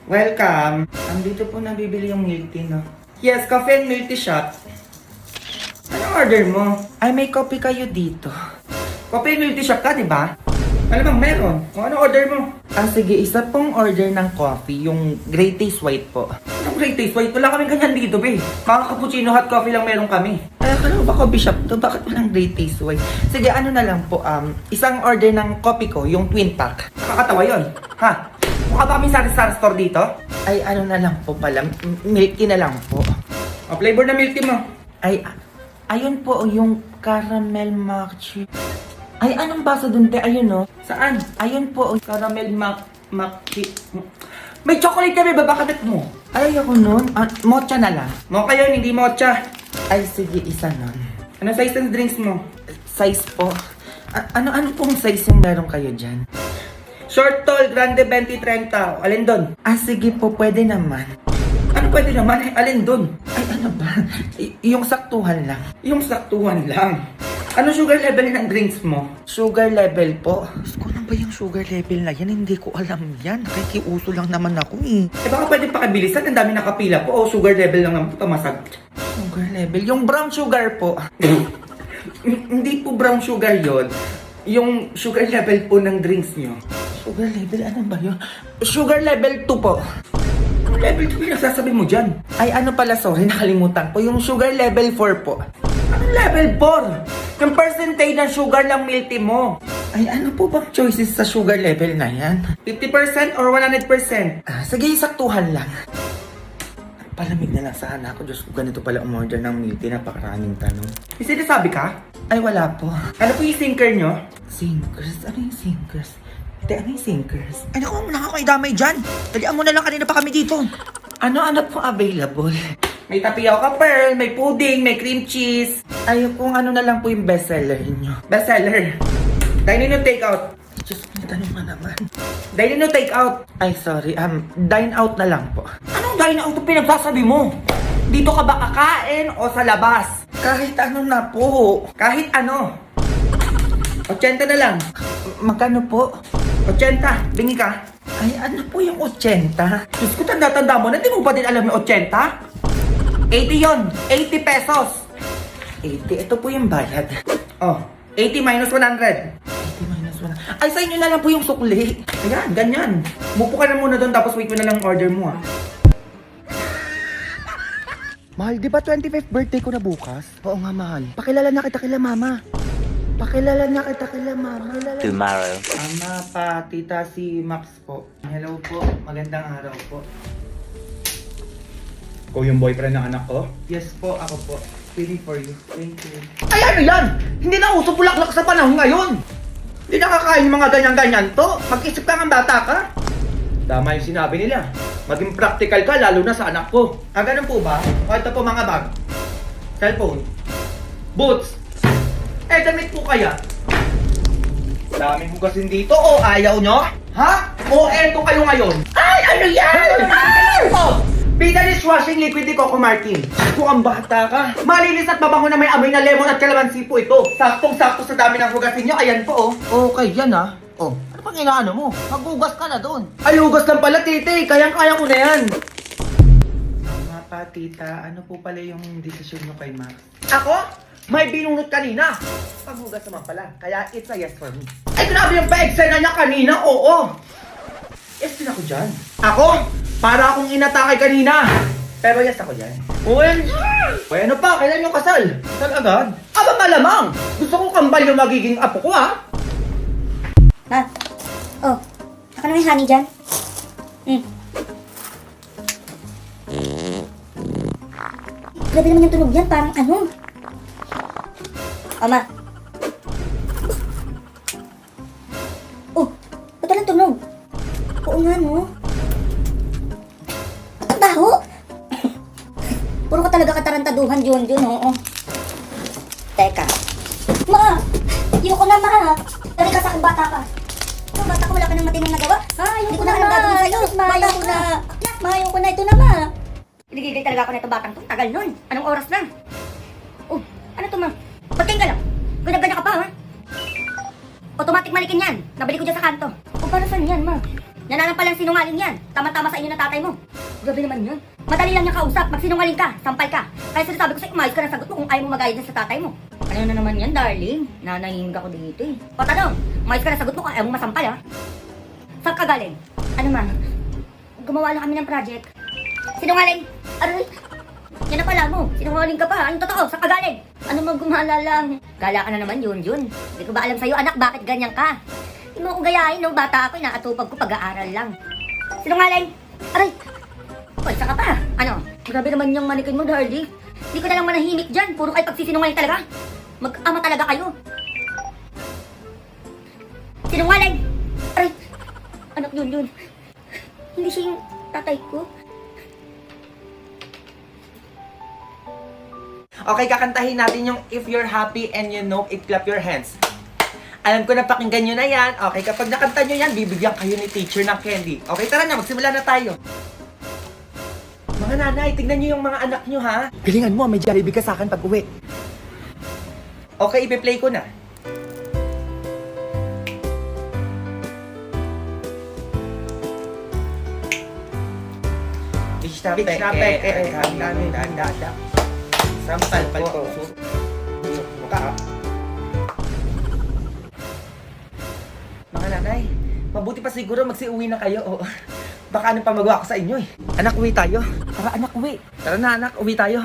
Welcome. Andito po nabibili yung milk tea, no? Yes, coffee and milk tea shop. Anong order mo? Ay, may coffee kayo dito. Coffee and milk tea shop ka, di ba? Malamang meron. O, anong order mo? Ah, sige, isa pong order ng coffee, yung Great Taste White po. Anong Great Taste White? Wala kaming ganyan dito, be. Mga cappuccino hot coffee lang meron kami. Ay, akala mo ba coffee shop to? Bakit walang Great Taste White? Sige, ano na lang po, isang order ng coffee ko, yung twin pack. Nakakatawa yun. Ha? Mukha ba kami sari-sari store dito? Ay, ano na lang po pala, milk tea na lang po. O, flavor na milk tea mo. Ay, ayun po, yung caramel macchi. Ay, anong baso dun, te? Ayun, no? Saan? Ayun po, caramel macchi. May chocolate kami, babakabit mo. Ay, ako nun. Mocha na lang. Mocha yun, hindi mocha. Ay, sige, isa nun. Ano size ng drinks mo? Size po. Ano pong size yung meron kayo dyan? Short, tall, grande, 20, 30. Alin dun? Ah, sige po, pwede naman. Ano pwede naman? Alin dun? Ay, ano ba? Yung saktuhan lang. Yung saktuhan lang. Ano sugar level ng drinks mo? Sugar level po? Gusto ko lang ba yung sugar level na yan? Hindi ko alam yan. Nakikiuso lang naman ako eh. Eh baka pwede pakibilisan. Ang dami nakapila po. O sugar level lang naman. Pamasag. Sugar level? Yung brown sugar po. Hindi po brown sugar yon. Yung sugar level po ng drinks nyo. Sugar level? Ano ba yun? Sugar level 2 po. Level 2 yung nasasabi mo dyan? Ay ano pala, sorry, nakalimutan ko. Yung sugar level 4 po. Anong level 4? Yung percentage ng sugar ng milk tea mo. Ay ano po bang choices sa sugar level na yan? 50% or 100%? Ah, sige, saktuhan lang. Palamig na lang sana ako. Diyos ko, ganito pala umorder ng milk tea. Napakaraming tanong. May sinasabi ka? Ay wala po. Ano po yung sinker nyo? Sinkers? Ano yung sinkers? Ate, ano yung sinkers? Ay naku, wala ako idamay dyan. Dalian mo na lang, kanina pa kami dito. Ano po available? May tapioca pearl, may pudding, may cream cheese. Ay, kung ano na lang po yung bestseller niyo. Bestseller? Dine in o take out? Diyos ko, may tanong na naman. Dine in o take out? Ay, sorry. Dine out na lang po. Anong dine out ang pinagsasabi mo? Dito ka ba kakain o sa labas? Kahit ano na po. Kahit ano. 80 na lang. Magkano po? 80. Bingi ka. Ay, ano po yung 80? Diyos ko, tanda-tanda mo na. Hindi mo ba din alam yung 80? 80 yon, 80 pesos. 80, ito po yung bayad. Oh, 80 minus 100. 80 minus 100. Ay, sa inyo na lang po yung sukli. Ayan, ganyan. Mupo ka na muna doon tapos wait mo na lang order mo ah. Mahal, di ba 25th birthday ko na bukas? Oo nga, mahal. Pakilala na kita kila mama. Pakilala na kita kila mama. Tomorrow. Ama pa, tita si Max po. Hello po, magandang araw po. Ikaw yung boyfriend ng anak ko? Yes po, ako po. Waiting for you. Thank you. Ay, ano yan? Hindi na uso bulaklak sa panahon ngayon. Hindi nakakain yung mga ganyan-ganyan to. Mag-isip ka ng bata ka. Tama yung sinabi nila. Maging practical ka, lalo na sa anak ko. Ah, ganun po ba? O ito po mga bag. Cellphone. Boots. Damit po kaya? Dami mo kasi dito. O, ayaw nyo? Ha? O, eto kayo ngayon. Ay, ano yan? Oh! Pita dishwashing liquid ni Coco Martin. Kung ang bata ka. Malinis at mabango na may amoy na lemon at kalamansi po ito. Saktong-sakto sa dami ng hugasin nyo. Ayan po, oh. Okay, yan ah. Oh, ano pang inaano mo? Maghugas ka na doon. Ay, hugas lang pala, tite. Kayang-kaya ko na yan. Mama pa, tita, ano po pala yung desisyon nyo kay Max? Ako? May binunot kanina. Paghugas naman pala, kaya it's a yes for me. Ay, grabe yung pa-eksena niya kanina. Oo. Yes din ako dyan. Ako? Para akong inatake kanina. Pero yes ako dyan. Well, ano pa? Kailan yung kasal? Kasal agad? Aba malamang. Gusto ko kambal yung magiging apo ko, ha? Ma, oh, ako na may honey dyan. Grabe naman yung tunog yan, parang ano. Oh, ma. Oh, ba't walang tunog? Oo nga, no? Ang baho! Puro ka talaga katarantaduhan, Junjun, oo. Teka. Ma! Ayoko na, ma! Dali ka sa akin, bata ka. Ikaw, bata ka, wala ka nang matinong nagawa? Ha? Ayoko na, anong gagawin sa'yo? Ayoko na. Ma, ayoko na. Ito na, ma. Iligigay talaga ako na ito batang to. Tagal nun. Anong oras na? Oh, ano to, ma? Pagkain ka lang. Ganyan-ganyan ka pa, ha? Automatic manikin yan. Nabili ko dyan sa kanto. O, para saan yan, ma? Nananampalang sinungaling yan. Tama-tama sa inyo ng tatay mo. Grabe naman yun. Madali lang niya kausap. Magsinungaling ka. Sampal ka. Kaya sinasabi ko sa'yo, umayos ka ng sagot mo kung ayaw mo magayad sa tatay mo. Ano na naman yan, darling? Nanahimig ako dito eh. O tanong, umayos ka ng sagot mo kung ayaw mo masampal ha? Saan ka galing? Ano ma? Gumawa lang kami ng project. Sinungaling! Aray! Yan na pala mo. Sinungaling ka pa. Anong totoo? Saan ka galing? Ano magumala lang? Gala ka na naman, Yun. Hindi ko ba alam sa'yo, anak, bakit ganyan ka? Hindi mo akong gayahin, no? Bata ako, inaatupag ko pag-aaral lang. Sinungaling! Aray! Uy, saka pa? Ano? Grabe naman yung manikin mo, Darlie. Hindi ko na lang manahimik dyan. Puro kayo pagsisinungaling talaga. Mag-ama talaga kayo. Sinungaling! Aray! Anak, Yun. Hindi siya yung tatay ko. Okay, kakantahin natin yung If You're Happy and You Know It, Clap Your Hands. Alam ko na pakinggan nyo na yan. Okay, kapag nakanta nyo yan, bibigyan kayo ni teacher ng candy. Okay, tara na, magsimula na tayo. Mga nanay, tignan nyo yung mga anak nyo, ha? Galingan mo, may Jollibee ka sa akin pag uwi. Okay, ipi-play ko na. Sampal ko. Mukha. Mga nanay, mabuti pa siguro magsiuwi na kayo. O, baka ano pa magawa ko sa inyo eh. Anak, uwi tayo. Tara anak, uwi. Tara na anak, uwi tayo.